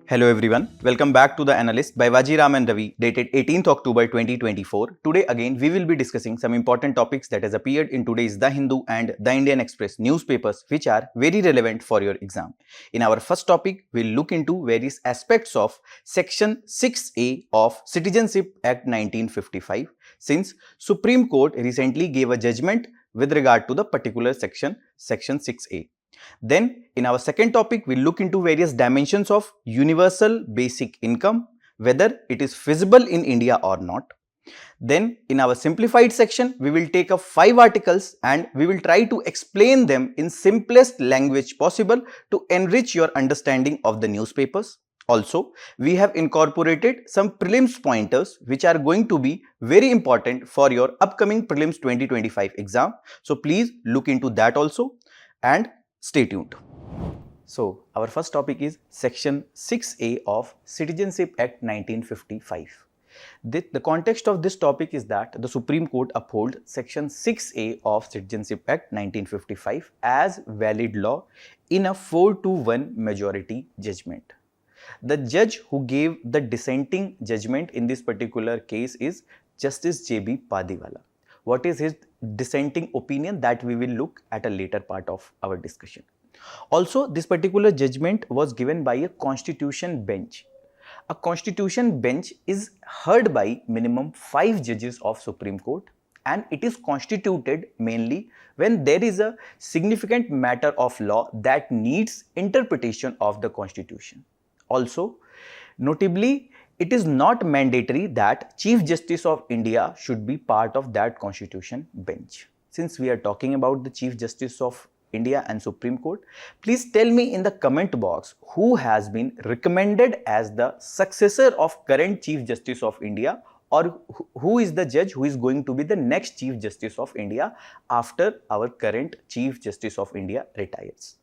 Hello everyone, welcome back to the Analyst by Vajiram and Ravi, dated 18th October 2024. Today again we will be discussing some important topics that has appeared in today's The Hindu and The Indian Express newspapers which are very relevant for your exam. In our first topic, we'll look into various aspects of Section 6A of Citizenship Act 1955, since Supreme Court recently gave a judgment with regard to the particular section 6A. Then, in our second topic, we'll look into various dimensions of universal basic income, whether it is feasible in India or not. Then, in our simplified section, we will take up 5 articles and we will try to explain them in simplest language possible to enrich your understanding of the newspapers. Also, we have incorporated some prelims pointers which are going to be very important for your upcoming prelims 2025 exam. So, please look into that also and stay tuned. So, our first topic is Section 6A of Citizenship Act 1955. The context of this topic is that the Supreme Court upheld Section 6A of Citizenship Act 1955 as valid law in a 4-1 majority judgment. The judge who gave the dissenting judgment in this particular case is Justice J.B. Padiwala. What is his dissenting opinion? That we will look at a later part of our discussion. Also, this particular judgment was given by a constitution bench. A constitution bench is heard by minimum 5 judges of Supreme Court, and it is constituted mainly when there is a significant matter of law that needs interpretation of the constitution. Also, notably, it is not mandatory that Chief Justice of India should be part of that constitution bench. Since we are talking about the Chief Justice of India and Supreme Court, please tell me in the comment box who has been recommended as the successor of current Chief Justice of India, or who is the judge who is going to be the next Chief Justice of India after our current Chief Justice of India retires.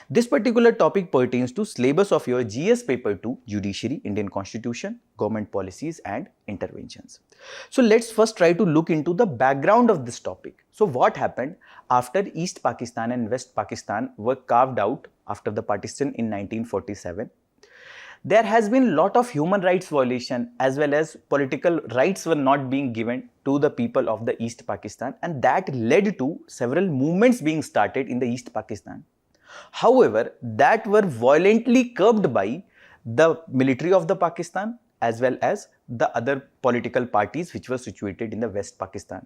This particular topic pertains to syllabus of your GS paper 2, Judiciary, Indian Constitution, Government Policies and Interventions. So let's first try to look into the background of this topic. So what happened after East Pakistan and West Pakistan were carved out after the partition in 1947? There has been a lot of human rights violation as well as political rights were not being given to the people of the East Pakistan, and that led to several movements being started in the East Pakistan. However, that were violently curbed by the military of the Pakistan as well as the other political parties which were situated in the West Pakistan.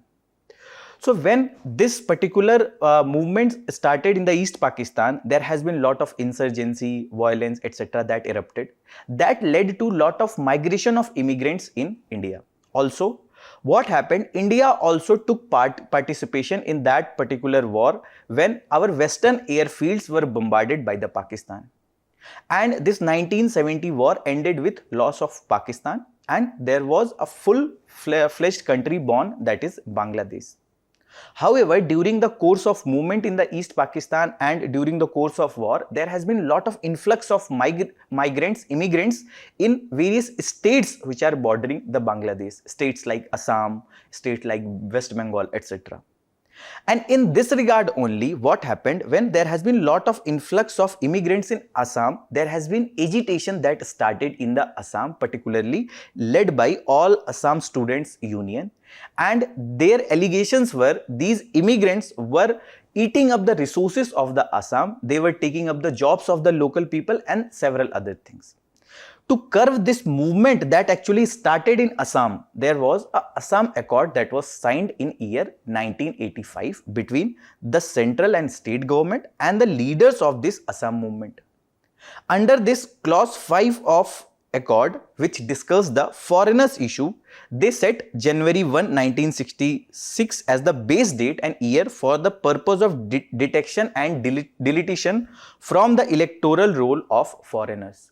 So when this particular movement started in the East Pakistan, there has been a lot of insurgency, violence, etc. that erupted. That led to a lot of migration of immigrants in India. Also, what happened? India also took participation in that particular war when our western airfields were bombarded by the Pakistan. And this 1970 war ended with loss of Pakistan, and there was a full-fledged country born, that is Bangladesh. However, during the course of movement in the East Pakistan and during the course of war, there has been a lot of influx of immigrants in various states which are bordering the Bangladesh, states like Assam, states like West Bengal, etc. And in this regard only, what happened, when there has been a lot of influx of immigrants in Assam, there has been agitation that started in the Assam, particularly led by All Assam Students Union, and their allegations were these immigrants were eating up the resources of the Assam, they were taking up the jobs of the local people and several other things. To curb this movement that actually started in Assam, there was a Assam Accord that was signed in year 1985 between the central and state government and the leaders of this Assam movement. Under this clause 5 of Accord, which discussed the foreigners issue, they set January 1, 1966 as the base date and year for the purpose of detection and deletion from the electoral roll of foreigners.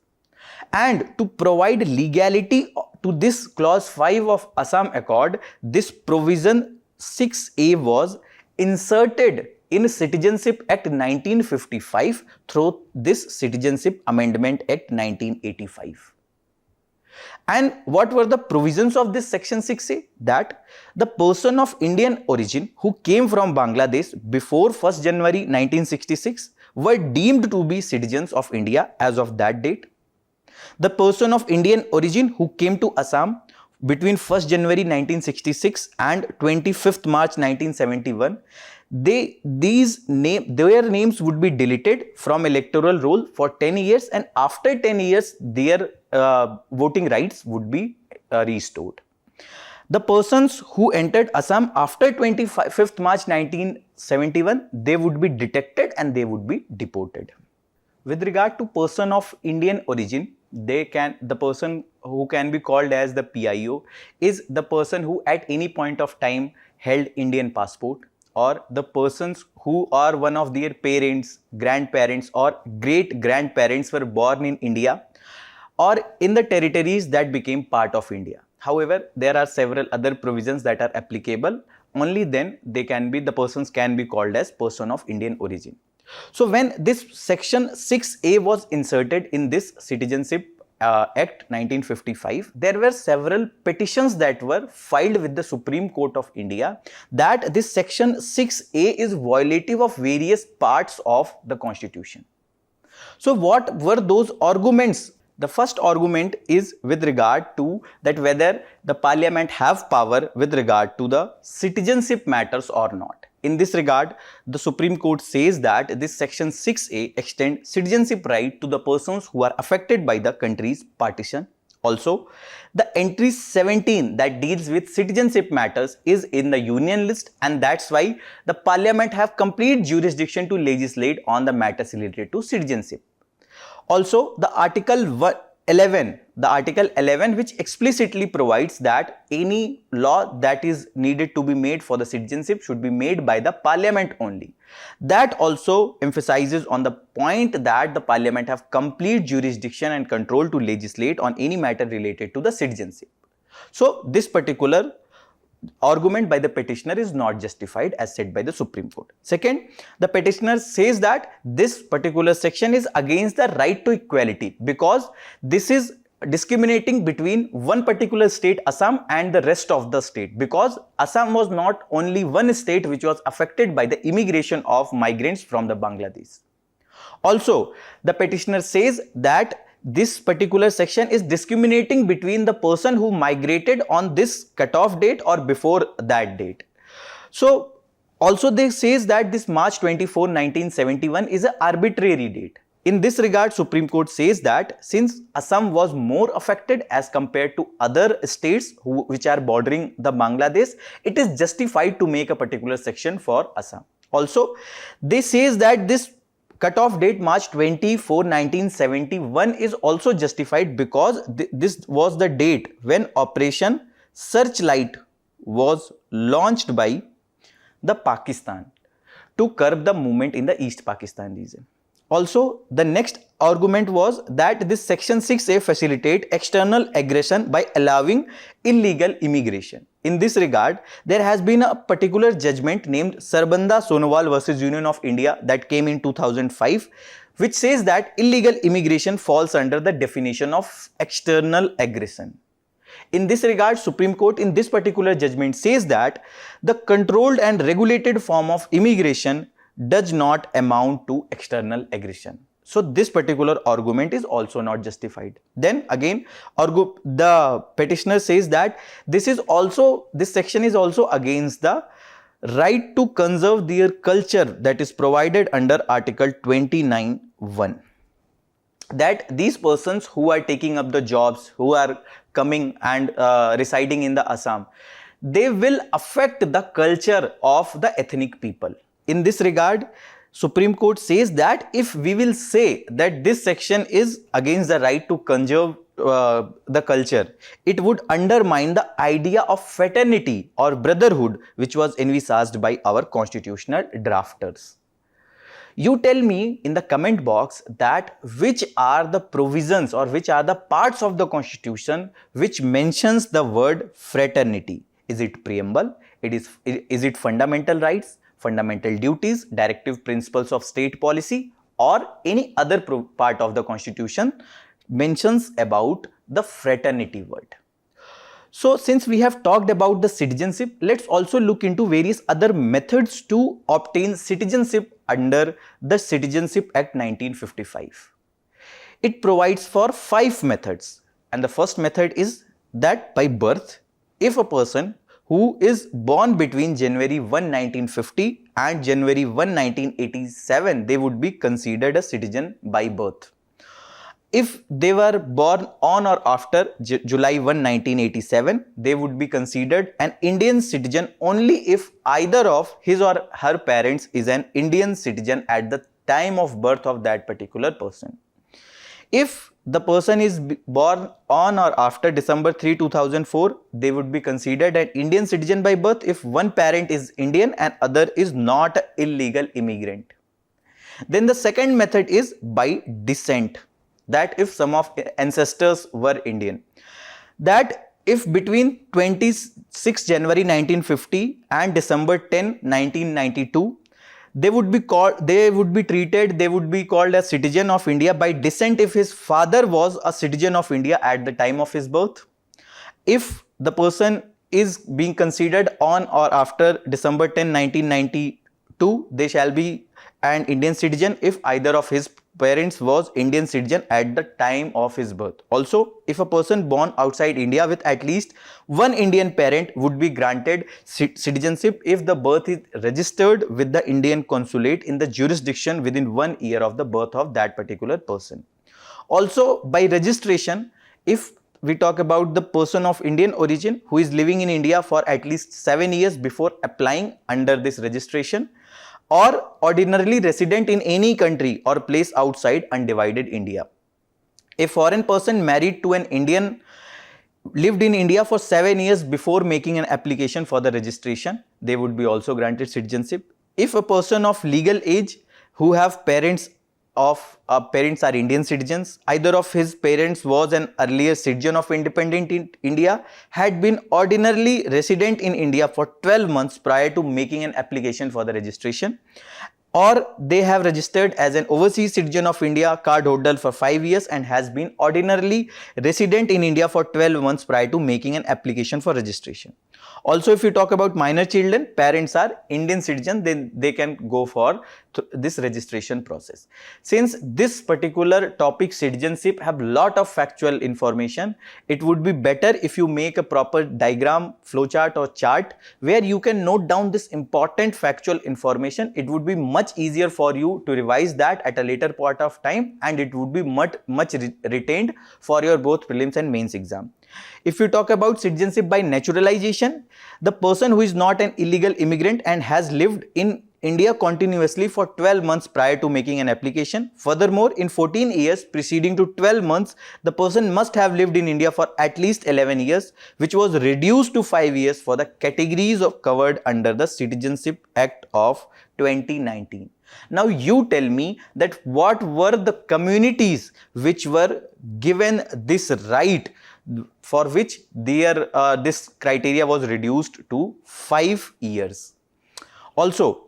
And to provide legality to this clause 5 of Assam Accord, this provision 6A was inserted in Citizenship Act 1955 through this Citizenship Amendment Act 1985. And what were the provisions of this section 6A? That the person of Indian origin who came from Bangladesh before 1st January 1966 were deemed to be citizens of India as of that date. The person of Indian origin who came to Assam between 1st January 1966 and 25th March 1971, their names would be deleted from electoral roll for 10 years, and after 10 years their voting rights would be restored. The persons who entered Assam after 25th March 1971, they would be detected and they would be deported. With regard to person of Indian origin, the person who can be called as the PIO is the person who at any point of time held Indian passport, or the persons who are one of their parents, grandparents or great grandparents were born in India or in the territories that became part of India. However, there are several other provisions that are applicable. Only then the persons can be called as person of Indian origin. So when this section 6A was inserted in this Citizenship Act 1955, there were several petitions that were filed with the Supreme Court of India that this section 6A is violative of various parts of the Constitution. So what were those arguments? The first argument is with regard to that whether the Parliament have power with regard to the citizenship matters or not. In this regard, the Supreme Court says that this section 6A extends citizenship right to the persons who are affected by the country's partition. Also, the entry 17 that deals with citizenship matters is in the union list, and that's why the Parliament have complete jurisdiction to legislate on the matters related to citizenship. Also, the Article 11 which explicitly provides that any law that is needed to be made for the citizenship should be made by the Parliament only. That also emphasizes on the point that the Parliament have complete jurisdiction and control to legislate on any matter related to the citizenship. So, this particular argument by the petitioner is not justified as said by the Supreme Court. Second, the petitioner says that this particular section is against the right to equality because this is discriminating between one particular state, Assam, and the rest of the state, because Assam was not only one state which was affected by the immigration of migrants from the Bangladesh. Also, the petitioner says that this particular section is discriminating between the person who migrated on this cutoff date or before that date. So, also they says that this March 24, 1971 is an arbitrary date. In this regard, Supreme Court says that since Assam was more affected as compared to other states which are bordering the Bangladesh, it is justified to make a particular section for Assam. Also, they says that this cutoff date March 24, 1971 is also justified because this was the date when Operation Searchlight was launched by the Pakistan to curb the movement in the East Pakistan region. Also, the next argument was that this section 6A facilitate external aggression by allowing illegal immigration. In this regard, there has been a particular judgment named Sarbanda Sonowal versus Union of India that came in 2005, which says that illegal immigration falls under the definition of external aggression. In this regard, Supreme Court in this particular judgment says that the controlled and regulated form of immigration does not amount to external aggression. So, this particular argument is also not justified. Then again, the petitioner says that this section is also against the right to conserve their culture that is provided under Article 29(1). That these persons who are taking up the jobs, who are coming and residing in the Assam, they will affect the culture of the ethnic people. In this regard, Supreme Court says that if we will say that this section is against the right to conserve the culture, it would undermine the idea of fraternity or brotherhood which was envisaged by our constitutional drafters. You tell me in the comment box that which are the provisions or which are the parts of the constitution which mentions the word fraternity. Is it preamble? Is it fundamental rights, fundamental duties, directive principles of state policy, or any other part of the constitution mentions about the fraternity word. So since we have talked about the citizenship, let's also look into various other methods to obtain citizenship under the Citizenship Act 1955. It provides for 5 methods, and the first method is that by birth. If a person who is born between January 1, 1950 and January 1, 1987, they would be considered a citizen by birth. If they were born on or after July 1, 1987, they would be considered an Indian citizen only if either of his or her parents is an Indian citizen at the time of birth of that particular person. If the person is born on or after December 3, 2004, they would be considered an Indian citizen by birth if one parent is Indian and other is not an illegal immigrant. Then the second method is by descent. That if some of ancestors were Indian. That if between 26 January 1950 and December 10, 1992, they would be called as citizen of India by descent if his father was a citizen of India at the time of his birth. If the person is being considered on or after December 10, 1992, they shall be an Indian citizen if either of his parents was Indian citizen at the time of his birth. Also, if a person born outside India with at least one Indian parent would be granted citizenship if the birth is registered with the Indian consulate in the jurisdiction within 1 year of the birth of that particular person. Also, by registration, if we talk about the person of Indian origin who is living in India for at least 7 years before applying under this registration, or ordinarily resident in any country or place outside undivided India. A foreign person married to an Indian lived in India for 7 years before making an application for the registration, they would be also granted citizenship. If a person of legal age who have parents are Indian citizens, either of his parents was an earlier citizen of independent India, had been ordinarily resident in India for 12 months prior to making an application for the registration, or they have registered as an overseas citizen of India card holder for 5 years and has been ordinarily resident in India for 12 months prior to making an application for registration. Also, if you talk about minor children, parents are Indian citizens, then they can go for this registration process. Since this particular topic citizenship have lot of factual information, it would be better if you make a proper diagram, flowchart or chart where you can note down this important factual information. It would be much easier for you to revise that at a later part of time, and it would be much retained for your both prelims and mains exam. If you talk about citizenship by naturalization, the person who is not an illegal immigrant and has lived in India continuously for 12 months prior to making an application. Furthermore, in 14 years preceding to 12 months, the person must have lived in India for at least 11 years, which was reduced to 5 years for the categories covered under the Citizenship Act of 2019. Now you tell me that what were the communities which were given this right, for which this criteria was reduced to 5 years. Also,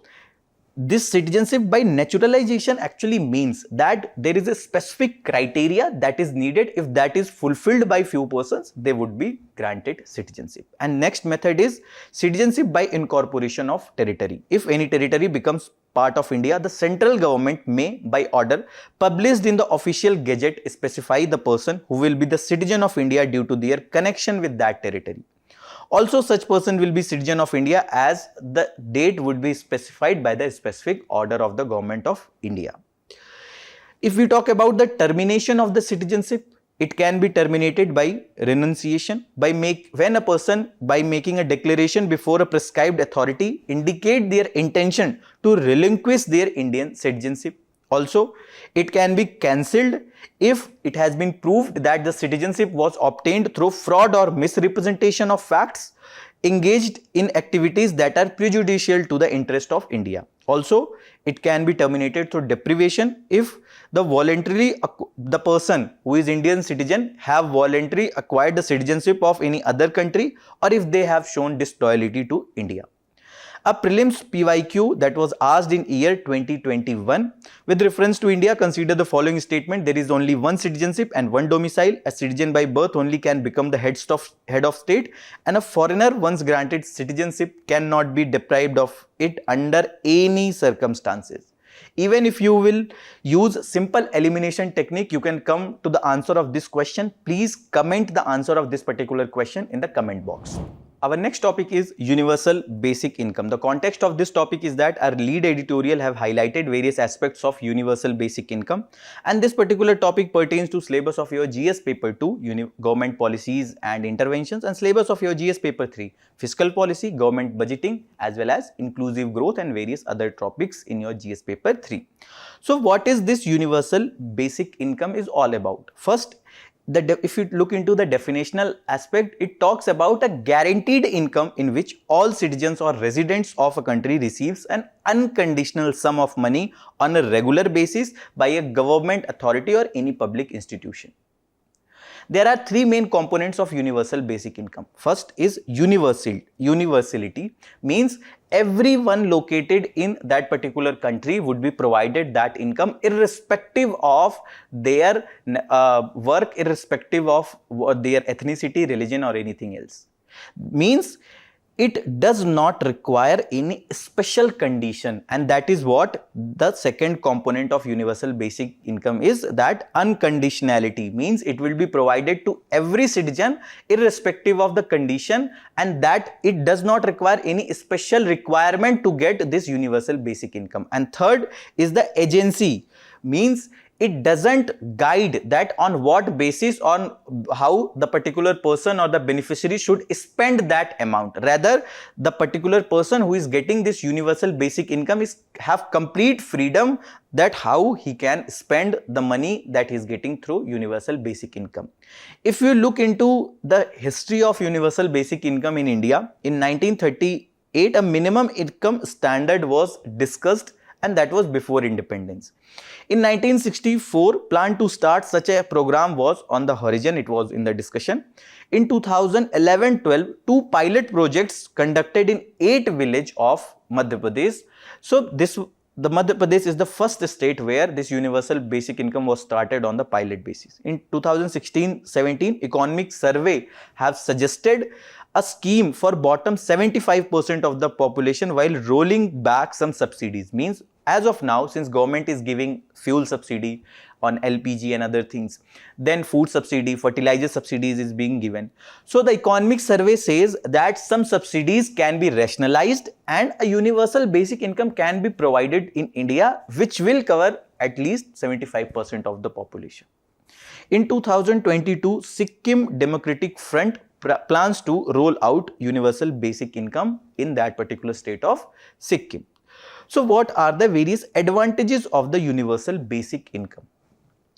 this citizenship by naturalization actually means that there is a specific criteria that is needed. If that is fulfilled by few persons, they would be granted citizenship. And next method is citizenship by incorporation of territory. If any territory becomes part of India, the central government may, by order published in the official gazette, specify the person who will be the citizen of India due to their connection with that territory. Also, such person will be citizen of India as the date would be specified by the specific order of the government of India. If we talk about the termination of the citizenship, it can be terminated by renunciation. When a person, by making a declaration before a prescribed authority, indicate their intention to relinquish their Indian citizenship. Also, it can be cancelled if it has been proved that the citizenship was obtained through fraud or misrepresentation of facts, engaged in activities that are prejudicial to the interest of India. Also, it can be terminated through deprivation if the person who is Indian citizen have voluntarily acquired the citizenship of any other country, or if they have shown disloyalty to India. A prelims PYQ that was asked in year 2021 with reference to India, consider the following statement: there is only one citizenship and one domicile. A citizen by birth only can become the head of state, and a foreigner once granted citizenship cannot be deprived of it under any circumstances. Even if you will use simple elimination technique, you can come to the answer of this question. Please comment the answer of this particular question in the comment box. Our next topic is universal basic income. The context of this topic is that our lead editorial have highlighted various aspects of universal basic income, and this particular topic pertains to syllabus of your GS paper 2, government policies and interventions, and syllabus of your GS paper 3, fiscal policy, government budgeting, as well as inclusive growth and various other topics in your GS paper 3. So what is this universal basic income is all about? First, if you look into the definitional aspect, it talks about a guaranteed income in which all citizens or residents of a country receives an unconditional sum of money on a regular basis by a government authority or any public institution. There are three main components of universal basic income. First is universality, means everyone located in that particular country would be provided that income irrespective of their work, irrespective of their ethnicity, religion or anything else. Means it does not require any special condition, and that is what the second component of universal basic income is, that unconditionality, means it will be provided to every citizen irrespective of the condition, and that it does not require any special requirement to get this universal basic income. And third is the agency, means it doesn't guide that on what basis, on how the particular person or the beneficiary should spend that amount. Rather, the particular person who is getting this universal basic income have complete freedom that how he can spend the money that he is getting through universal basic income. If you look into the history of universal basic income in India, in 1938 a minimum income standard was discussed, and that was before independence. In 1964, plan to start such a program was on the horizon, it was in the discussion. In 2011-12, two pilot projects conducted in 8 villages of Madhya Pradesh. So the Madhya Pradesh is the first state where this universal basic income was started on the pilot basis. In 2016-17, Economic Survey have suggested a scheme for bottom 75% of the population while rolling back some subsidies. Means as of now, since government is giving fuel subsidy on LPG and other things, then food subsidy, fertilizer subsidies is being given. So the economic survey says that some subsidies can be rationalized and a universal basic income can be provided in India, which will cover at least 75% of the population. In 2022, Sikkim Democratic Front plans to roll out universal basic income in that particular state of Sikkim. So what are the various advantages of the universal basic income?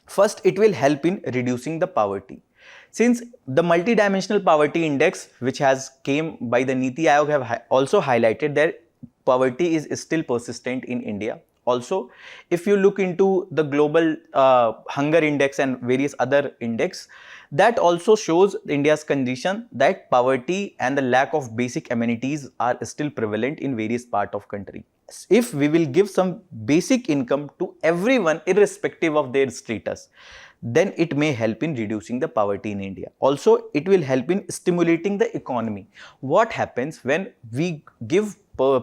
First, it will help in reducing the poverty. Since the multidimensional poverty index, which has came by the Niti Aayog, have also highlighted that poverty is still persistent in India. Also, if you look into the global hunger index and various other index, that also shows India's condition that poverty and the lack of basic amenities are still prevalent in various parts of country. If we will give some basic income to everyone irrespective of their status, then it may help in reducing the poverty in India. Also, it will help in stimulating the economy. What happens when we give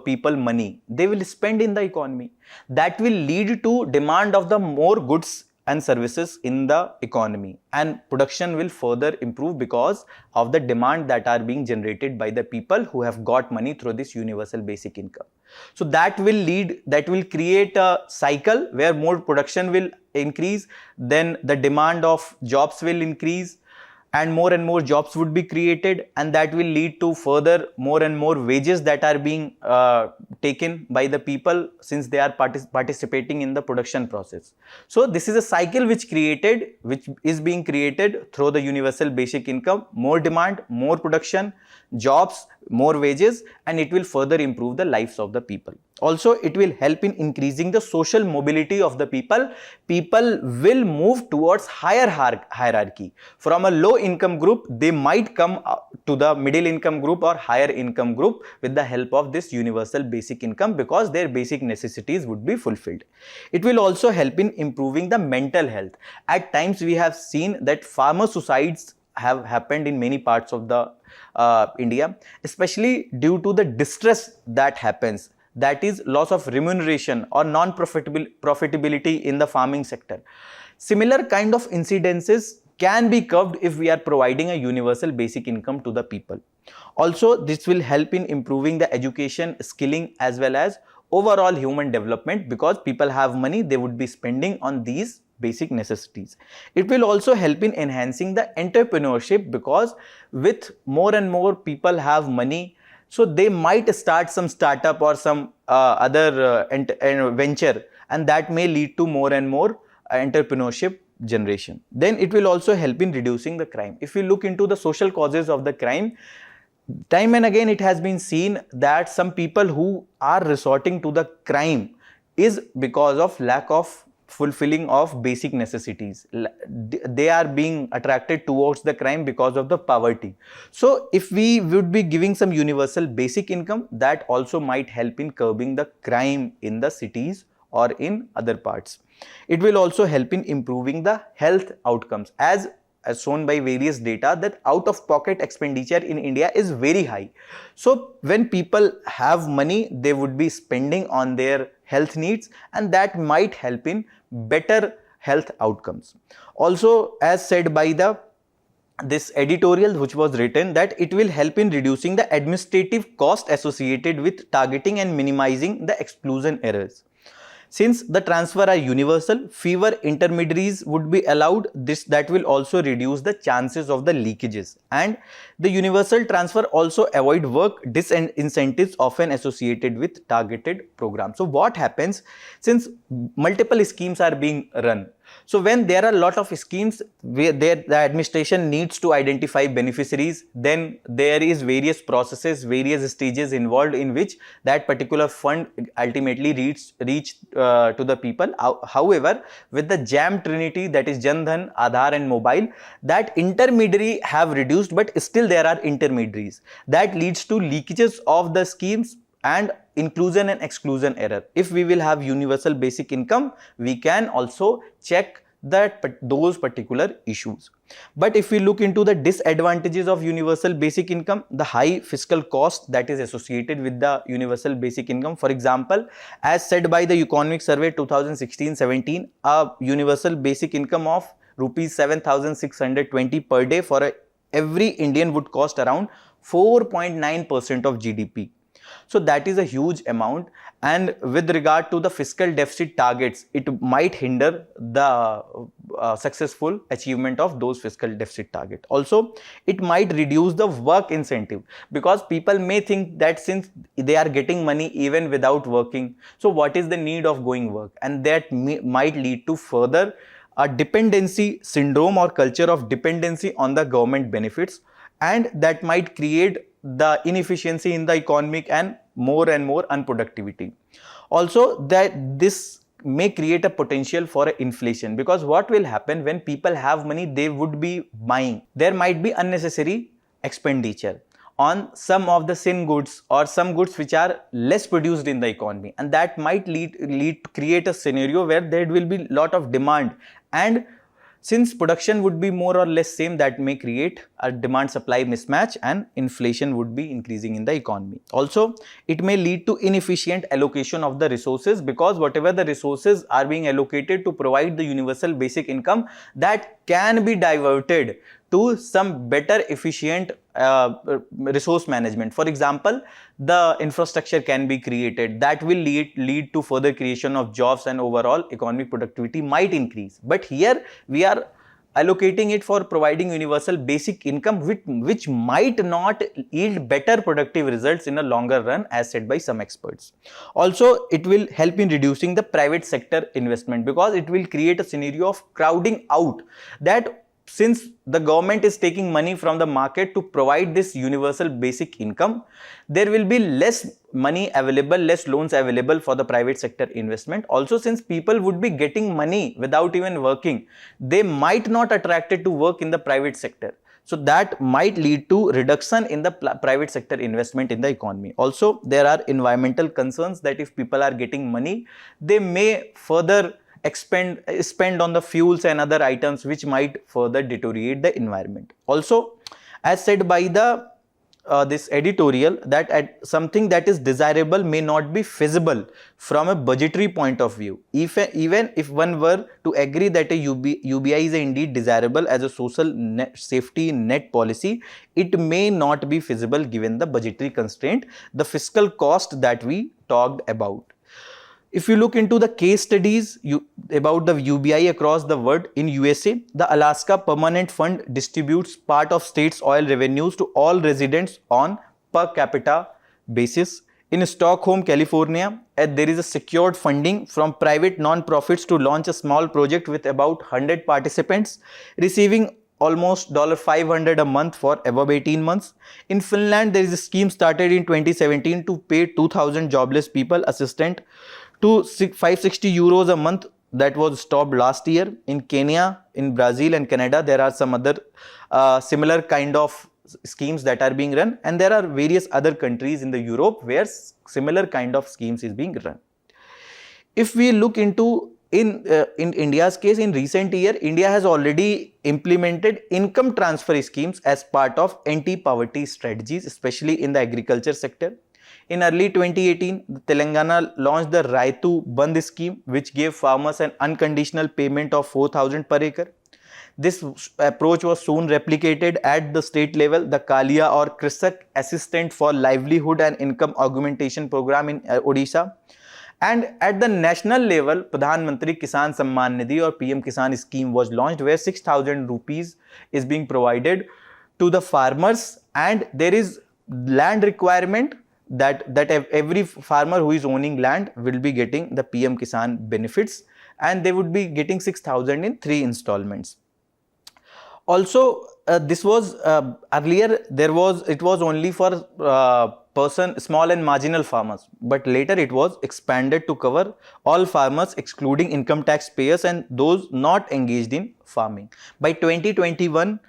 people money? They will spend in the economy. That will lead to demand of the more goods and services in the economy, and production will further improve because of the demand that are being generated by the people who have got money through this universal basic income. So that will create a cycle where more production will increase, then the demand of jobs will increase and more jobs would be created, and that will lead to further more and more wages that are being taken by the people since they are participating in the production process. So this is a cycle which is being created through the universal basic income: more demand, more production, jobs, more wages, and it will further improve the lives of the people. Also, it will help in increasing the social mobility of the people. People will move towards higher hierarchy. From a low income group, they might come to the middle income group or higher income group with the help of this universal basic income, because their basic necessities would be fulfilled. It will also help in improving the mental health. At times, we have seen that farmer suicides have happened in many parts of the India, especially due to the distress that happens, that is loss of remuneration or non-profitability in the farming sector. Similar kind of incidences can be curbed if we are providing a universal basic income to the people. Also, this will help in improving the education, skilling, as well as overall human development, because people have money, they would be spending on these basic necessities. It will also help in enhancing the entrepreneurship, because with more and more people have money, so they might start some startup or some other venture, and that may lead to more and more entrepreneurship generation. Then it will also help in reducing the crime. If we look into the social causes of the crime, time and again it has been seen that some people who are resorting to the crime is because of lack of fulfilling of basic necessities. They are being attracted towards the crime because of the poverty. So if we would be giving some universal basic income, that also might help in curbing the crime in the cities or in other parts. It will also help in improving the health outcomes, as shown by various data that out-of-pocket expenditure in India is very high. So when people have money, they would be spending on their health needs, and that might help in better health outcomes. Also, as said by this editorial which was written, that it will help in reducing the administrative cost associated with targeting and minimizing the exclusion errors. Since the transfer are universal, fewer intermediaries would be allowed. That will also reduce the chances of the leakages. And the universal transfer also avoid work disincentives often associated with targeted programs. So what happens, since multiple schemes are being run, so when there are a lot of schemes where the administration needs to identify beneficiaries, then there is various processes, various stages involved in which that particular fund ultimately reach to the people. However, with the JAM Trinity, that is Jan Dhan, Aadhaar and Mobile, that intermediary have reduced, but still there are intermediaries. That leads to leakages of the schemes and inclusion and exclusion error. If we will have universal basic income, we can also check those particular issues. But if we look into the disadvantages of universal basic income, the high fiscal cost that is associated with the universal basic income. For example, as said by the Economic Survey 2016-17, a universal basic income of rupees 7,620 per day for every Indian would cost around 4.9% of GDP. So that is a huge amount, and with regard to the fiscal deficit targets, it might hinder the successful achievement of those fiscal deficit target. Also, it might reduce the work incentive, because people may think that since they are getting money even without working, so what is the need of going work, and that might lead to further a dependency syndrome or culture of dependency on the government benefits, and that might create the inefficiency in the economic and more unproductivity. Also, that this may create a potential for inflation, because what will happen when people have money, they would be buying. There might be unnecessary expenditure on some of the sin goods or some goods which are less produced in the economy, and that might create a scenario where there will be lot of demand, and since production would be more or less same, that may create a demand supply mismatch and inflation would be increasing in the economy. Also, it may lead to inefficient allocation of the resources, because whatever the resources are being allocated to provide the universal basic income, that can be diverted to some better efficient resource management. For example, the infrastructure can be created that will lead to further creation of jobs, and overall economic productivity might increase. But here we are allocating it for providing universal basic income, which might not yield better productive results in a longer run, as said by some experts. Also, it will help in reducing the private sector investment, because it will create a scenario of crowding out, that since the government is taking money from the market to provide this universal basic income, there will be less money available, less loans available for the private sector investment. Also, since people would be getting money without even working, they might not attracted to work in the private sector. So that might lead to reduction in the private sector investment in the economy. Also, there are environmental concerns that if people are getting money, they may further spend on the fuels and other items which might further deteriorate the environment. Also, as said by the this editorial, that something that is desirable may not be feasible from a budgetary point of view. Even if one were to agree that a UBI is indeed desirable as a social safety net policy, it may not be feasible given the budgetary constraint, the fiscal cost that we talked about. If you look into the case studies about the UBI across the world, in USA, the Alaska Permanent Fund distributes part of states' oil revenues to all residents on per capita basis. In Stockholm, California, there is a secured funding from private non-profits to launch a small project with about 100 participants, receiving almost $500 a month for above 18 months. In Finland, there is a scheme started in 2017 to pay 2,000 jobless people assistance to 560 euros a month, that was stopped last year. In Kenya, in Brazil and Canada, there are some other similar kind of schemes that are being run, and there are various other countries in the Europe where similar kind of schemes is being run. If we look into in India's case, in recent year, India has already implemented income transfer schemes as part of anti-poverty strategies, especially in the agriculture sector. In early 2018, Telangana launched the Raitu Bandh scheme, which gave farmers an unconditional payment of 4,000 per acre. This approach was soon replicated at the state level. The Kalia or Krisak Assistant for Livelihood and Income Augmentation Program in Odisha. And at the national level, Pradhan Mantri Kisan Samman Nidhi or PM Kisan scheme was launched, where 6,000 rupees is being provided to the farmers, and there is land requirement that every farmer who is owning land will be getting the PM Kisan benefits, and they would be getting 6,000 in 3 installments. Also, this was earlier it was only for small and marginal farmers, but later it was expanded to cover all farmers excluding income tax payers and those not engaged in farming. By 2021,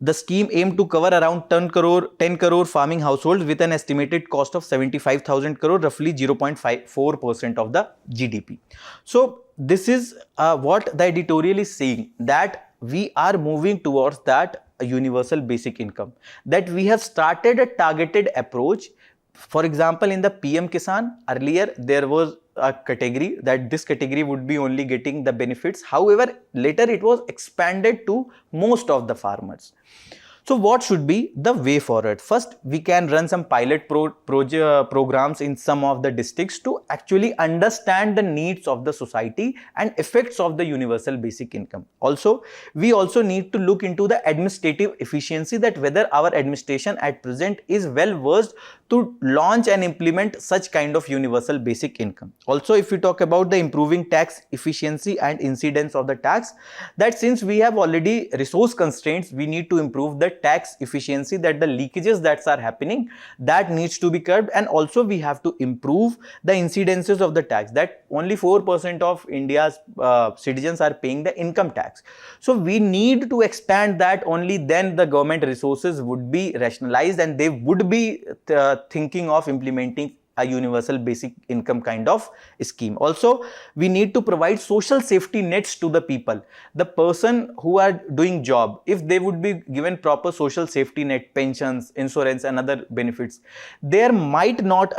the scheme aimed to cover around 10 crore farming households with an estimated cost of 75,000 crore, roughly 0.54% of the GDP. So this is what the editorial is saying, that we are moving towards that universal basic income, that we have started a targeted approach. For example, in the PM Kisan, earlier there was a category that this category would be only getting the benefits. However, later it was expanded to most of the farmers. So what should be the way forward? First, we can run some pilot programs in some of the districts to actually understand the needs of the society and effects of the universal basic income. Also, we also need to look into the administrative efficiency, that whether our administration at present is well versed to launch and implement such kind of universal basic income. Also, if we talk about the improving tax efficiency and incidence of the tax, that since we have already resource constraints, we need to improve the tax efficiency, that the leakages that are happening, that needs to be curbed. And also we have to improve the incidences of the tax, that only 4% of India's citizens are paying the income tax. So we need to expand that, only then the government resources would be rationalized and they would be thinking of implementing a universal basic income kind of scheme. Also, we need to provide social safety nets to the people. The person who are doing job, if they would be given proper social safety net, pensions, insurance and other benefits, there might not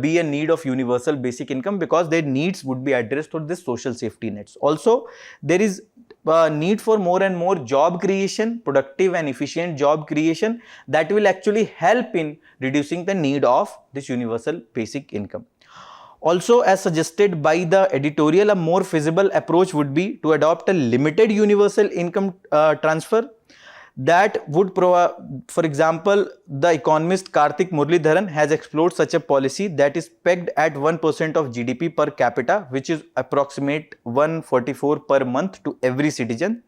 be a need of universal basic income, because their needs would be addressed through this social safety nets. Also, there is need for more and more job creation, productive and efficient job creation, that will actually help in reducing the need of this universal basic income. Also, as suggested by the editorial, a more feasible approach would be to adopt a limited universal income transfer that would provide. For example, the economist Karthik Muralidharan has explored such a policy that is pegged at 1% of GDP per capita, which is approximate 144 per month to every citizen.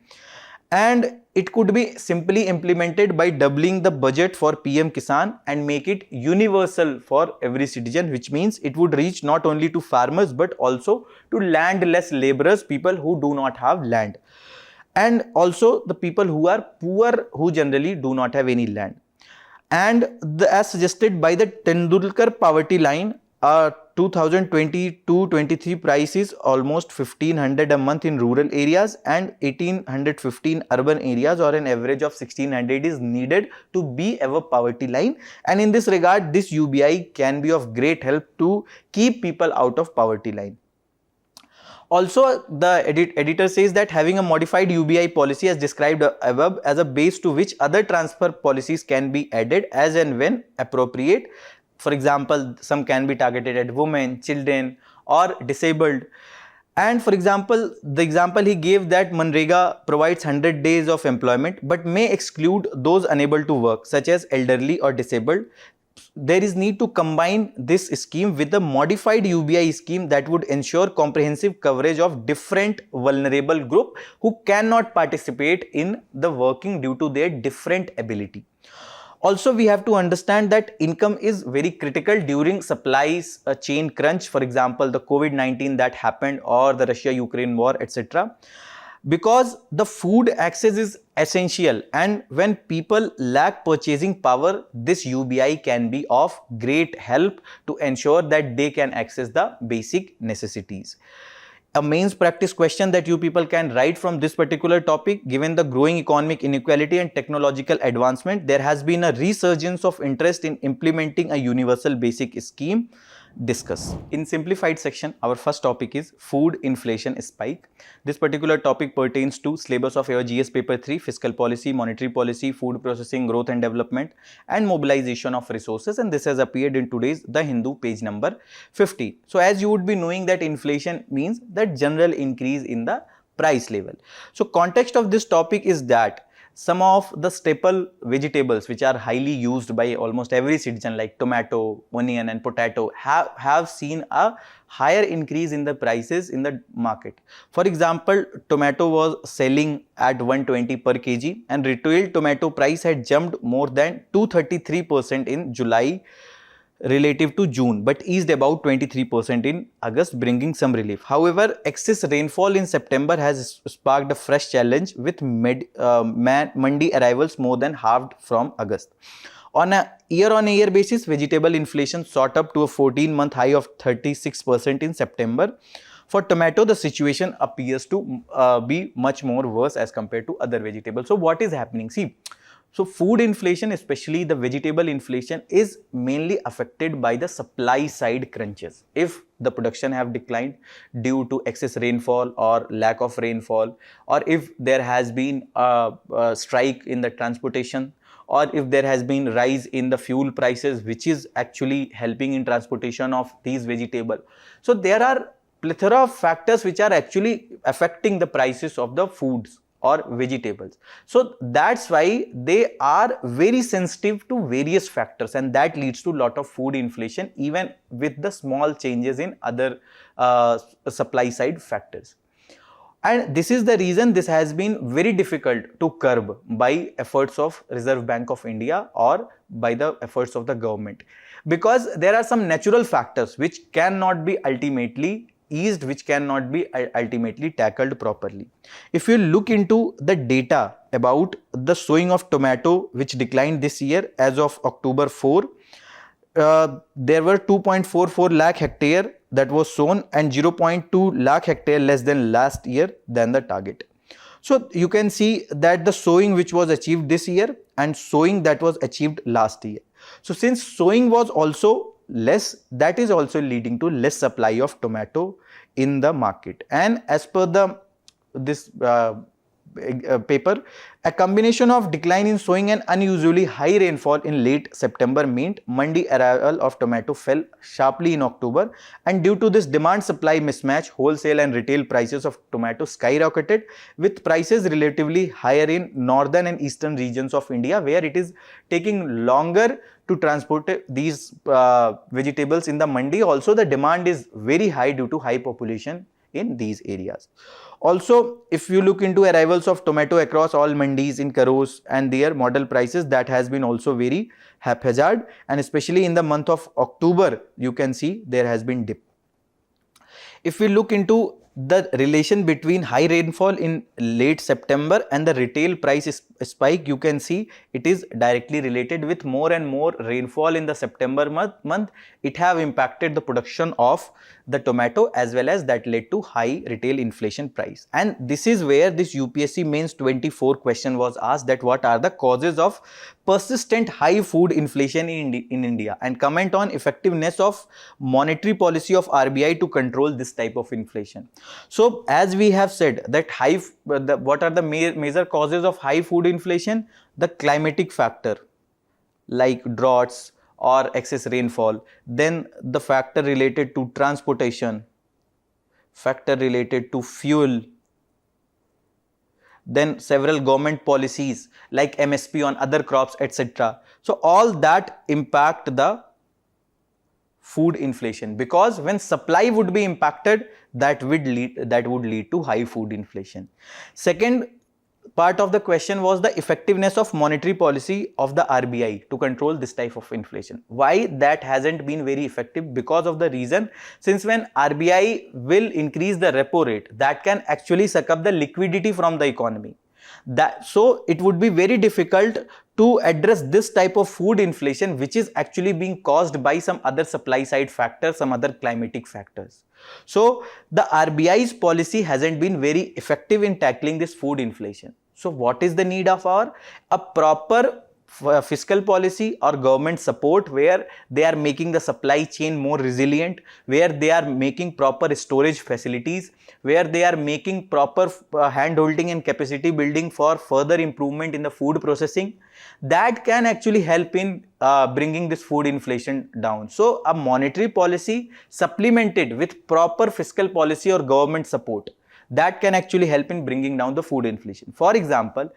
and it could be simply implemented by doubling the budget for PM Kisan and make it universal for every citizen, which means it would reach not only to farmers but also to landless laborers, people who do not have land, and also the people who are poor, who generally do not have any land. And as suggested by the Tendulkar poverty line, 2022-23 price is almost 1500 a month in rural areas and 1815 urban areas, or an average of 1600 is needed to be above poverty line. And in this regard, this UBI can be of great help to keep people out of poverty line. Also, the editor says that having a modified UBI policy as described above as a base to which other transfer policies can be added as and when appropriate. For example, some can be targeted at women, children or disabled. And for example, the example he gave that Manrega provides 100 days of employment but may exclude those unable to work, such as elderly or disabled. There is need to combine this scheme with the modified UBI scheme that would ensure comprehensive coverage of different vulnerable group who cannot participate in the working due to their different ability. Also, we have to understand that income is very critical during supplies chain crunch, for example, the COVID-19 that happened or the Russia-Ukraine war, etc. Because the food access is essential, and when people lack purchasing power, this UBI can be of great help to ensure that they can access the basic necessities. A mains practice question that you people can write from this particular topic: given the growing economic inequality and technological advancement, there has been a resurgence of interest in implementing a universal basic scheme. Discuss. In simplified section, our first topic is food inflation spike. This particular topic pertains to syllabus of your GS paper 3, fiscal policy, monetary policy, food processing, growth and development, and mobilization of resources, and this has appeared in today's The Hindu, page number 50. So as you would be knowing that inflation means that general increase in the price level. So context of this topic is that some of the staple vegetables which are highly used by almost every citizen, like tomato, onion and potato, have seen a higher increase in the prices in the market. For example, tomato was selling at 120 per kg and retail tomato price had jumped more than 233% in July relative to June, but eased about 23% in August, bringing some relief. However, excess rainfall in September has sparked a fresh challenge, with mandi arrivals more than halved from August. On a year-on-year basis, vegetable inflation shot up to a 14-month high of 36% in September. For tomato, the situation appears to be much more worse as compared to other vegetables. So what is happening? See, so food inflation, especially the vegetable inflation, is mainly affected by the supply side crunches. If the production have declined due to excess rainfall or lack of rainfall, or if there has been a strike in the transportation, or if there has been rise in the fuel prices, which is actually helping in transportation of these vegetables. So there are plethora of factors which are actually affecting the prices of the foods or vegetables. So that's why they are very sensitive to various factors, and that leads to a lot of food inflation even with the small changes in other supply side factors. And this is the reason this has been very difficult to curb by efforts of Reserve Bank of India or by the efforts of the government, because there are some natural factors which cannot be ultimately eased, which cannot be ultimately tackled properly. If you look into the data about the sowing of tomato, which declined this year as of October 4, there were 2.44 lakh hectare that was sown and 0.2 lakh hectare less than last year than the target. So you can see that the sowing which was achieved this year and sowing that was achieved last year. So since sowing was also less, that is also leading to less supply of tomato in the market. And as per this paper, a combination of decline in sowing and unusually high rainfall in late September meant mandi arrival of tomato fell sharply in October, and due to this demand supply mismatch, wholesale and retail prices of tomato skyrocketed, with prices relatively higher in northern and eastern regions of India, where it is taking longer to transport these vegetables in the mandi. Also, the demand is very high due to high population in these areas. Also, if you look into arrivals of tomato across all mandis in Karos and their model prices, that has been also very haphazard, and especially in the month of October, you can see there has been dip. If we look into the relation between high rainfall in late September and the retail price spike, you can see it is directly related. With more and more rainfall in the September month, it have impacted the production of the tomato, as well as that led to high retail inflation price. And this is where this UPSC mains 24 question was asked, that what are the causes of persistent high food inflation in India, and comment on effectiveness of monetary policy of RBI to control this type of inflation. So as we have said that what are the major causes of high food inflation? The climatic factor like droughts or excess rainfall, then the factor related to transportation, factor related to fuel, then several government policies like MSP on other crops, etc. So all that impact the food inflation, because when supply would be impacted, that would lead to high food inflation. Second part of the question was the effectiveness of monetary policy of the RBI to control this type of inflation. Why that hasn't been very effective? Because of the reason, since when RBI will increase the repo rate, that can actually suck up the liquidity from the economy. So it would be very difficult to address this type of food inflation, which is actually being caused by some other supply side factors, some other climatic factors. So the RBI's policy hasn't been very effective in tackling this food inflation. So what is the need of a proper fiscal policy or government support, where they are making the supply chain more resilient, where they are making proper storage facilities, where they are making proper hand holding and capacity building for further improvement in the food processing. That can actually help in bringing this food inflation down. So a monetary policy supplemented with proper fiscal policy or government support, that can actually help in bringing down the food inflation. For example,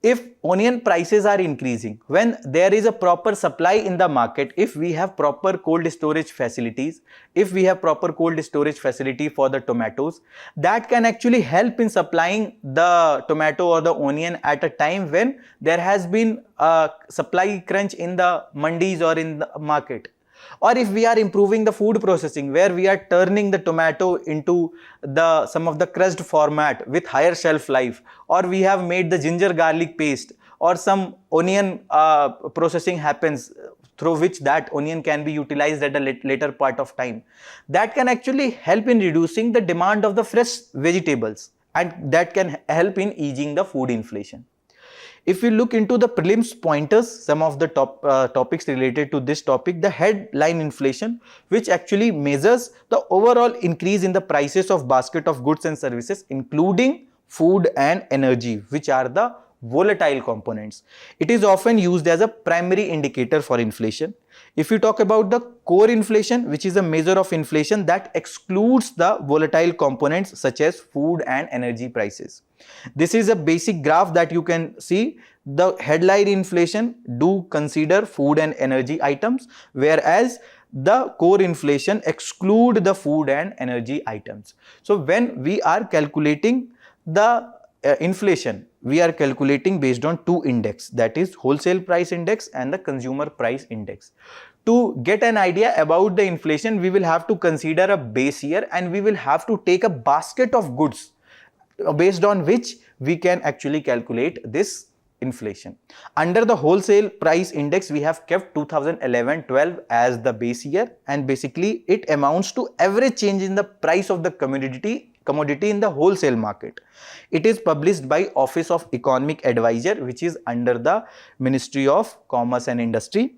if onion prices are increasing, when there is a proper supply in the market, if we have proper cold storage facilities, if we have proper cold storage facility for the tomatoes, that can actually help in supplying the tomato or the onion at a time when there has been a supply crunch in the mandis or in the market. Or if we are improving the food processing, where we are turning the tomato into some of the crushed format with higher shelf life, or we have made the ginger garlic paste, or some onion processing happens through which that onion can be utilized at a later part of time, that can actually help in reducing the demand of the fresh vegetables, and that can help in easing the food inflation. If we look into the prelims pointers, some of the topics related to this topic, the headline inflation, which actually measures the overall increase in the prices of basket of goods and services, including food and energy, which are the volatile components. It is often used as a primary indicator for inflation. If you talk about the core inflation, which is a measure of inflation that excludes the volatile components such as food and energy prices. This is a basic graph that you can see. The headline inflation do consider food and energy items, whereas the core inflation exclude the food and energy items. So when we are calculating the inflation, we are calculating based on two index, that is wholesale price index and the consumer price index. To get an idea about the inflation, we will have to consider a base year, and we will have to take a basket of goods based on which we can actually calculate this inflation. Under the wholesale price index, we have kept 2011-12 as the base year, and basically it amounts to average change in the price of the commodity in the wholesale market. It is published by Office of Economic Advisor, which is under the Ministry of Commerce and Industry.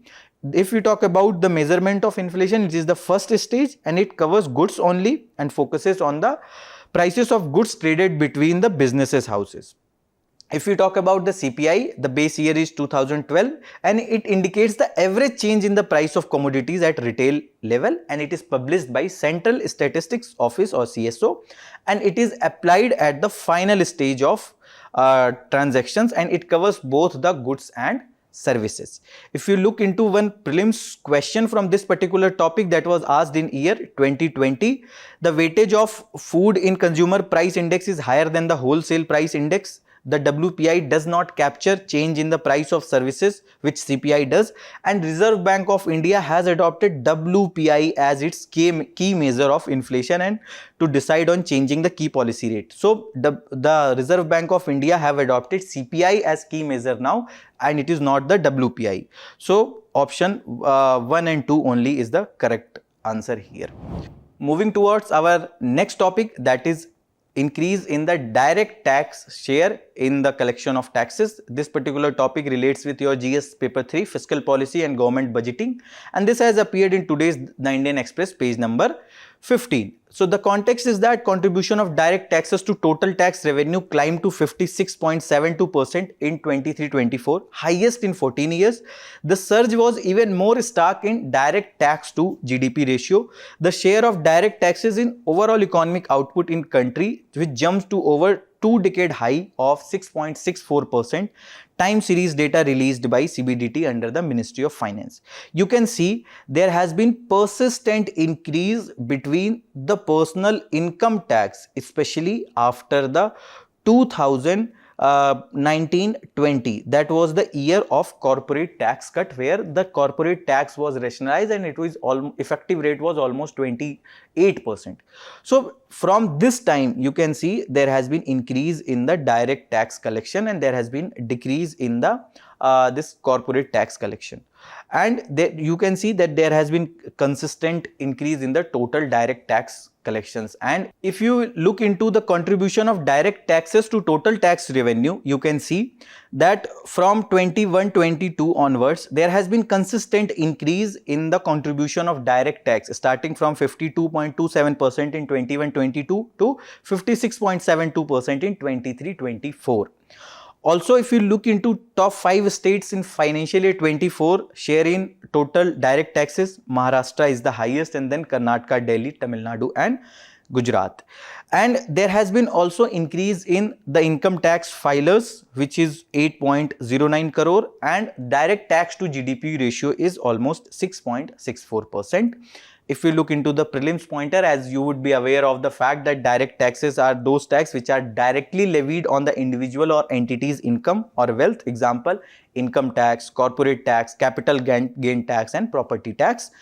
If we talk about the measurement of inflation, it is the first stage, and it covers goods only and focuses on the prices of goods traded between the businesses houses. If we talk about the CPI, the base year is 2012, and it indicates the average change in the price of commodities at retail level, and it is published by Central Statistics Office or CSO, and it is applied at the final stage of transactions, and it covers both the goods and services. If you look into one prelims question from this particular topic that was asked in year 2020, the weightage of food in consumer price index is higher than the wholesale price index. The WPI does not capture change in the price of services, which CPI does, and Reserve Bank of India has adopted WPI as its key measure of inflation and to decide on changing the key policy rate. So the Reserve Bank of India have adopted CPI as key measure now, and it is not the WPI. So option 1 and 2 only is the correct answer here. Moving towards our next topic, that is increase in the direct tax share in the collection of taxes. This particular topic relates with your GS paper 3, fiscal policy and government budgeting, and this has appeared in today's The Indian Express, page number 15. So the context is that contribution of direct taxes to total tax revenue climbed to 56.72% in 23-24, highest in 14 years. The surge was even more stark in direct tax to GDP ratio. The share of direct taxes in overall economic output in country, which jumps to over 2-decade high of 6.64%. Time series data released by CBDT under the Ministry of Finance. You can see there has been persistent increase between the personal income tax, especially after the 2019-20. That was the year of corporate tax cut, where the corporate tax was rationalized and it was effective rate was almost 28%. So from this time you can see there has been increase in the direct tax collection and there has been decrease in the this corporate tax collection, and there you can see that there has been consistent increase in the total direct tax collections. And if you look into the contribution of direct taxes to total tax revenue, you can see that from 21-22 onwards there has been consistent increase in the contribution of direct tax, starting from 52.27% in 21-22 to 56.72% in 23-24. Also, if you look into top 5 states in financial year 24 share in total direct taxes, Maharashtra is the highest, and then Karnataka, Delhi, Tamil Nadu and Gujarat. And there has been also increase in the income tax filers, which is 8.09 crore, and direct tax to GDP ratio is almost 6.64%. If we look into the prelims pointer, as you would be aware of the fact that direct taxes are those taxes which are directly levied on the individual or entity's income or wealth. Example, income tax, corporate tax, capital gain tax and property tax.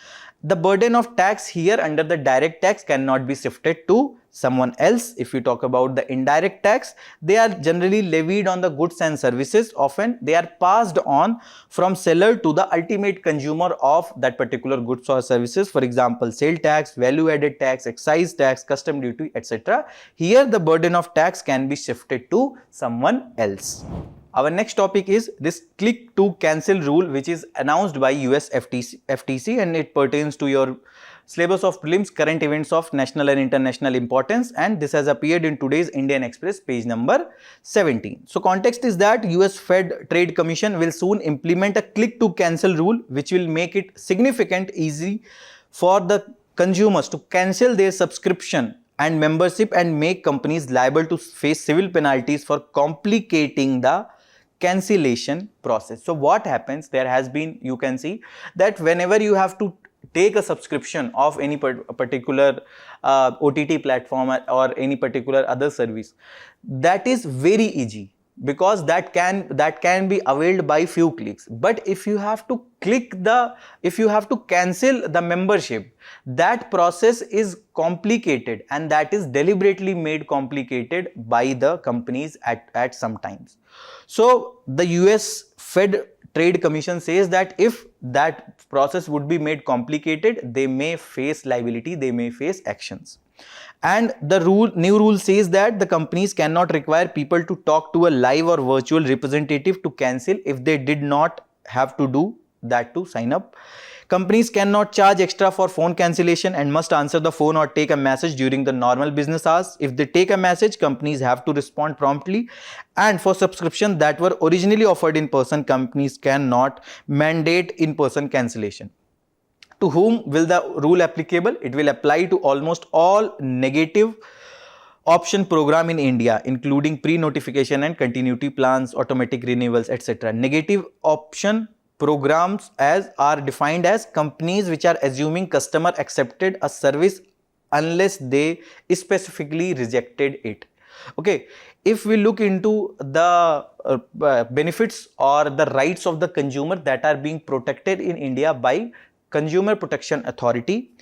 The burden of tax here under the direct tax cannot be shifted to someone else. If you talk about the indirect tax, they are generally levied on the goods and services. Often they are passed on from seller to the ultimate consumer of that particular goods or services. For example, sale tax, value added tax, excise tax, custom duty, etc. Here the burden of tax can be shifted to someone else. Our next topic is this click to cancel rule, which is announced by US FTC, and it pertains to your syllabus of prelims, current events of national and international importance, and this has appeared in today's Indian Express, page number 17. So context is that US Fed Trade Commission will soon implement a click to cancel rule, which will make it significant easy for the consumers to cancel their subscription and membership and make companies liable to face civil penalties for complicating the cancellation process. So what happens, there has been, you can see that whenever you have to take a subscription of any particular OTT platform or any particular other service, that is very easy, because that can be availed by few clicks. But if you have to cancel the membership, that process is complicated, and that is deliberately made complicated by the companies at some times. So the US Fed Trade Commission says that if that process would be made complicated, they may face liability, they may face actions. And the new rule says that the companies cannot require people to talk to a live or virtual representative to cancel if they did not have to do that to sign up. Companies cannot charge extra for phone cancellation and must answer the phone or take a message during the normal business hours. If they take a message, companies have to respond promptly. And for subscriptions that were originally offered in person, companies cannot mandate in-person cancellation. To whom will the rule applicable? It will apply to almost all negative option program in India, including pre-notification and continuity plans, automatic renewals, etc. Negative option programs are defined as companies which are assuming customer accepted a service unless they specifically rejected it. Okay, if we look into the benefits or the rights of the consumer that are being protected in India by Consumer Protection Authority,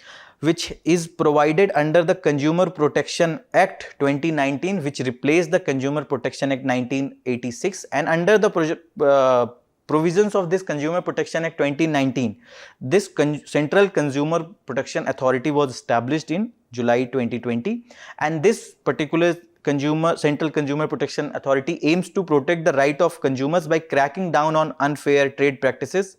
which is provided under the Consumer Protection Act 2019, which replaced the Consumer Protection Act 1986, and under the provisions of this Consumer Protection Act 2019, this Central Consumer Protection Authority was established in July 2020, and this particular Central Consumer Protection Authority aims to protect the right of consumers by cracking down on unfair trade practices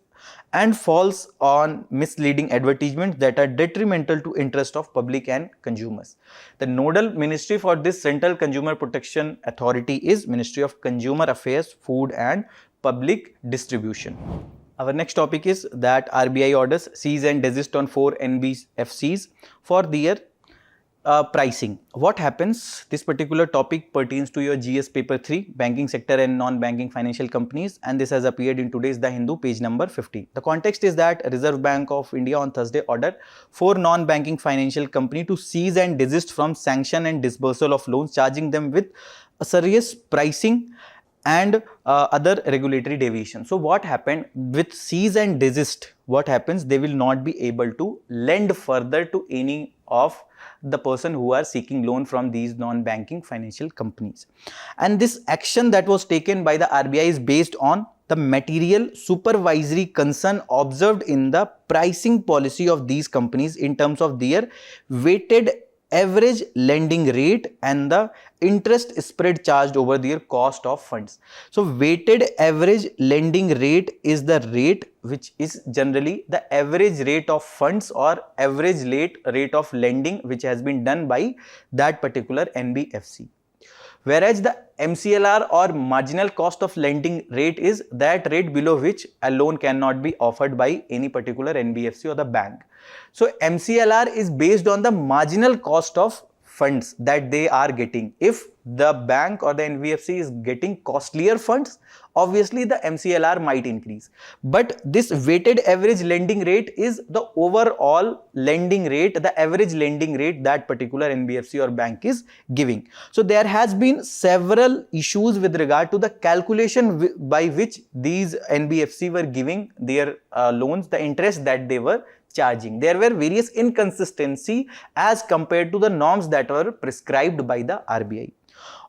and false on misleading advertisements that are detrimental to interest of public and consumers. The nodal ministry for this Central Consumer Protection Authority is Ministry of Consumer Affairs, Food and Public Distribution. Our next topic is that RBI orders cease and desist on 4 NBFCs for their pricing. What happens? This particular topic pertains to your GS paper 3, banking sector and non-banking financial companies, and this has appeared in today's The Hindu, page number 50. The context is that Reserve Bank of India on Thursday ordered 4 non-banking financial companies to cease and desist from sanction and disbursal of loans, charging them with a serious pricing and other regulatory deviation. So what happened with cease and desist? What happens? They will not be able to lend further to any of the person who are seeking loan from these non-banking financial companies. And this action that was taken by the RBI is based on the material supervisory concern observed in the pricing policy of these companies in terms of their weighted average lending rate and the interest spread charged over their cost of funds. So weighted average lending rate is the rate which is generally the average rate of funds or average rate of lending which has been done by that particular NBFC. Whereas the MCLR or marginal cost of lending rate is that rate below which a loan cannot be offered by any particular NBFC or the bank. So MCLR is based on the marginal cost of funds that they are getting. If the bank or the NBFC is getting costlier funds, obviously the MCLR might increase. But this weighted average lending rate is the overall lending rate, the average lending rate that particular NBFC or bank is giving. So there has been several issues with regard to the calculation by which these NBFC were giving their loans, the interest that they were charging. There were various inconsistencies as compared to the norms that were prescribed by the RBI.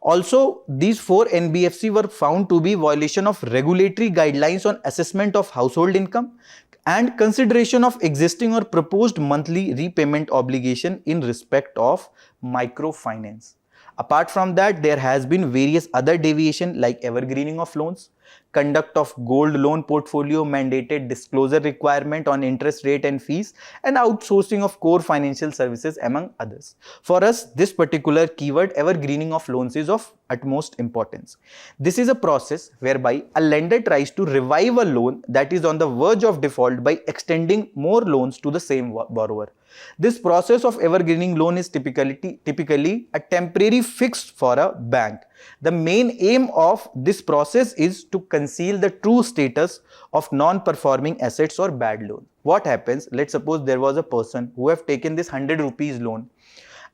Also, these 4 NBFC were found to be violation of regulatory guidelines on assessment of household income and consideration of existing or proposed monthly repayment obligation in respect of microfinance. Apart from that, there has been various other deviations like evergreening of loans, conduct of gold loan portfolio, mandated disclosure requirement on interest rate and fees, and outsourcing of core financial services, among others. For us, this particular keyword, evergreening of loans, is of utmost importance. This is a process whereby a lender tries to revive a loan that is on the verge of default by extending more loans to the same borrower. This process of evergreening loan is typically a temporary fix for a bank. The main aim of this process is to conceal the true status of non-performing assets or bad loan. What happens? Let's suppose there was a person who have taken this 100 rupees loan,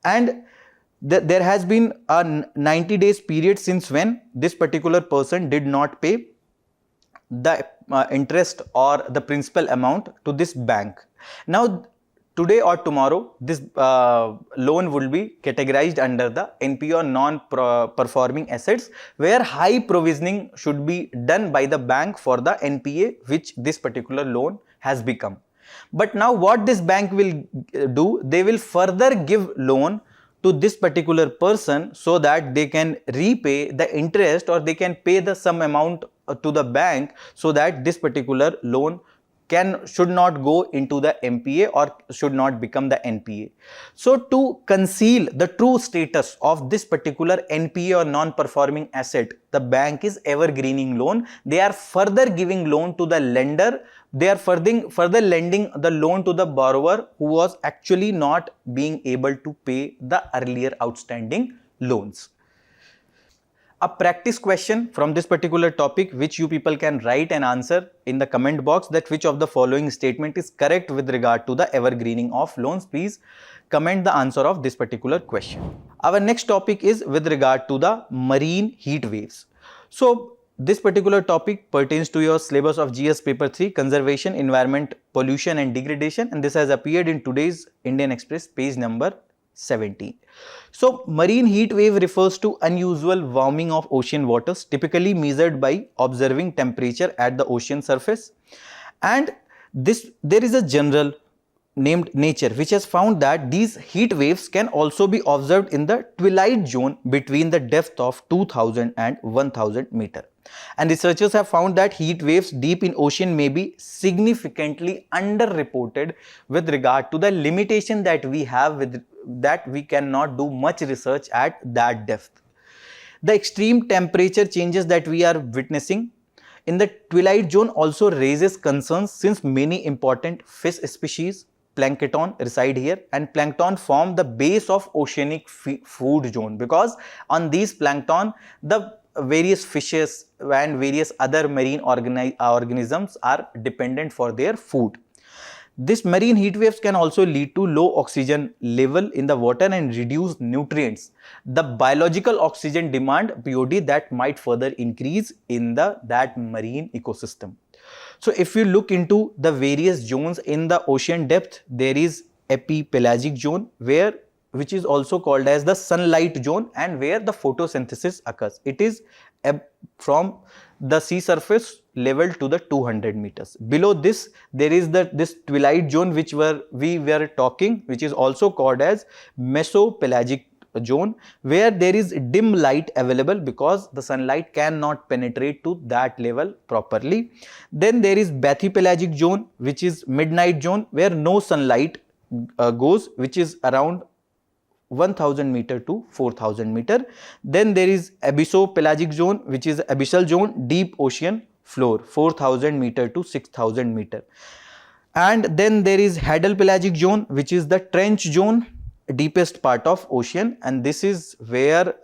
and there has been a 90 days period since when this particular person did not pay the interest or the principal amount to this bank. Now, today or tomorrow, this loan will be categorized under the NPA or non-performing assets, where high provisioning should be done by the bank for the NPA which this particular loan has become. But now what this bank will do, they will further give loan to this particular person so that they can repay the interest or they can pay the some amount to the bank so that this particular loan should not go into the NPA or should not become the NPA. So to conceal the true status of this particular NPA or non-performing asset, the bank is evergreening loan. They are further giving loan to the lender. They are further lending the loan to the borrower who was actually not being able to pay the earlier outstanding loans. A practice question from this particular topic which you people can write and answer in the comment box, that which of the following statement is correct with regard to the evergreening of loans. Please comment the answer of this particular question. Our next topic is with regard to the marine heat waves. So this particular topic pertains to your syllabus of GS paper 3, conservation, environment, pollution and degradation, and this has appeared in today's Indian Express page number 17. So marine heat wave refers to unusual warming of ocean waters, typically measured by observing temperature at the ocean surface. And there is a journal named Nature which has found that these heat waves can also be observed in the twilight zone between the depth of 2000 and 1000 meter. And researchers have found that heat waves deep in ocean may be significantly underreported with regard to the limitation that we have with that we cannot do much research at that depth. The extreme temperature changes that we are witnessing in the twilight zone also raises concerns, since many important fish species, plankton reside here, and plankton form the base of oceanic food zone, because on these plankton the various fishes and various other marine organisms are dependent for their food. This marine heat waves can also lead to low oxygen level in the water and reduce nutrients, the biological oxygen demand BOD, that might further increase in that marine ecosystem. So if you look into the various zones in the ocean depth, there is epipelagic zone which is also called as the sunlight zone, and where the photosynthesis occurs. It is from the sea surface level to the 200 meters. Below this, there is this twilight zone which we were talking, which is also called as mesopelagic zone, where there is dim light available because the sunlight cannot penetrate to that level properly. Then there is bathypelagic zone, which is midnight zone, where no sunlight goes, which is around 1000 meter to 4000 meter. Then there is abyssopelagic zone, which is abyssal zone, deep ocean floor, 4000 meter to 6000 meter. And then there is hadal pelagic zone, which is the trench zone, deepest part of ocean, and this is where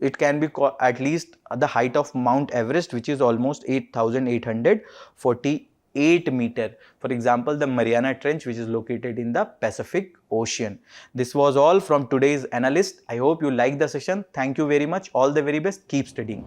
it can be at least the height of Mount Everest, which is almost 8848 meter. For example, the Mariana Trench, which is located in the Pacific Ocean. This was all from today's Analyst. I hope you liked the session. Thank you very much. All the very best. Keep studying.